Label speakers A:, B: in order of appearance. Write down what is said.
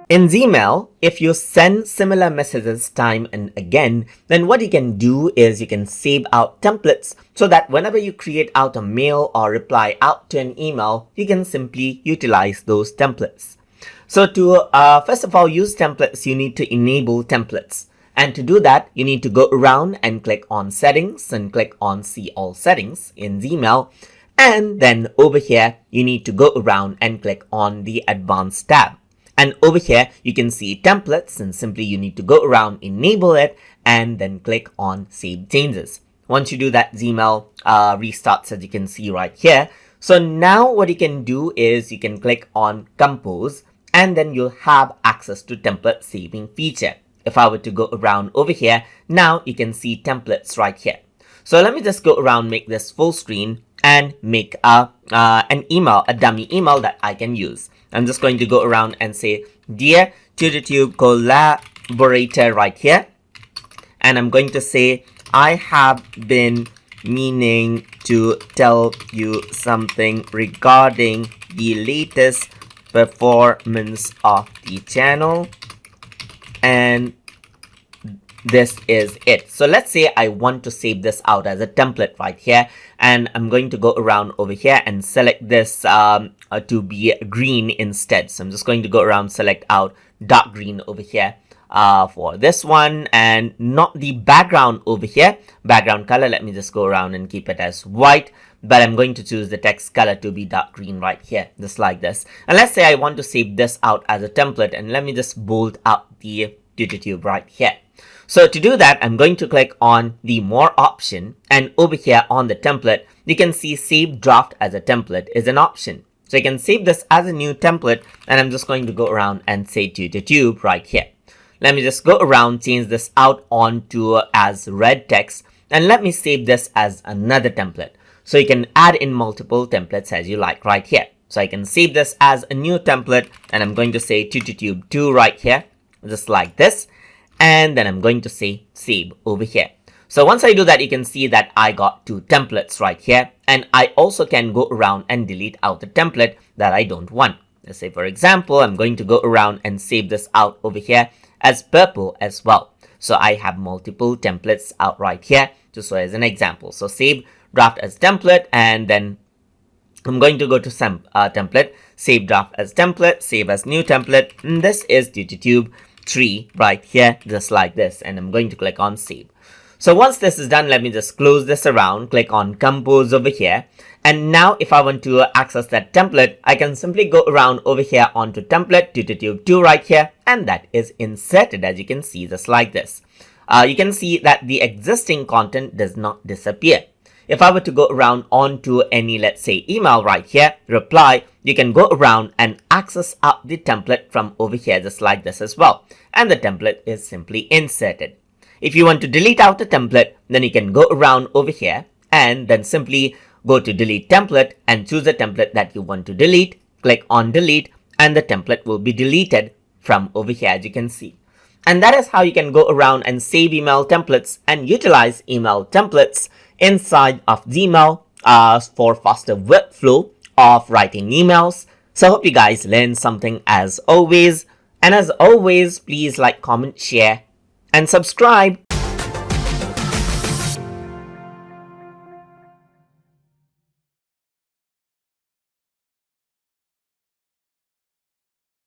A: In Gmail, if you send similar messages time and again, then what you can do is you can save out templates so that whenever you create out a mail or reply out to an email, you can simply utilize those templates. So to first of all use templates, you need to enable templates. And to do that, you need to go around and click on settings and click on see all settings in Gmail. And then over here, you need to go around and click on the advanced tab. And over here, you can see templates and simply you need to go around, enable it, and then click on save changes. Once you do that, Gmail restarts as you can see right here. So now what you can do is you can click on compose and then you'll have access to template saving feature. If I were to go around over here, now you can see templates right here. So let me just go around, make this full screen and make an email, a dummy email that I can use. I'm just going to go around and say, dear TutorTube collaborator right here. And I'm going to say, I have been meaning to tell you something regarding the latest performance of the channel. And this is it. So let's say I want to save this out as a template right here, and I'm going to go around over here and select this to be green instead. So I'm just going to go around, select out dark green over here for this one, and not the background over here. Background color, let me just go around and keep it as white, but I'm going to choose the text color to be dark green right here, just like this. And let's say I want to save this out as a template, and let me just bold out the TutorTube right here. So to do that, I'm going to click on the more option, and over here on the template, you can see save draft as a template is an option. So you can save this as a new template, and I'm just going to go around and say TutorTube right here. Let me just go around, change this out onto as red text, and let me save this as another template. So you can add in multiple templates as you like right here. So I can save this as a new template, and I'm going to say TutorTube 2 right here, just like this. And then I'm going to say save over here. So once I do that, you can see that I got 2 templates right here. And I also can go around and delete out the template that I don't want. Let's say, for example, I'm going to go around and save this out over here as purple as well. So I have multiple templates out right here, just so as an example. So save draft as template, and then I'm going to go to some template, save draft as template, save as new template. And this is TutorTube 3 right here, just like this, and I'm going to click on save. So once this is done, let me just close this around, click on compose over here, and now if I want to access that template, I can simply go around over here onto template TutorTube 2 right here, and that is inserted as you can see, just like this. You can see that the existing content does not disappear. If I were to go around onto any, let's say, email right here, reply, you can go around and access out the template from over here, just like this as well. And the template is simply inserted. If you want to delete out the template, then you can go around over here and then simply go to delete template and choose the template that you want to delete. Click on delete, and the template will be deleted from over here, as you can see. And that is how you can go around and save email templates and utilize email templates inside of Gmail for faster workflow of writing emails. So I hope you guys learned something as always. And as always, please like, comment, share, and subscribe.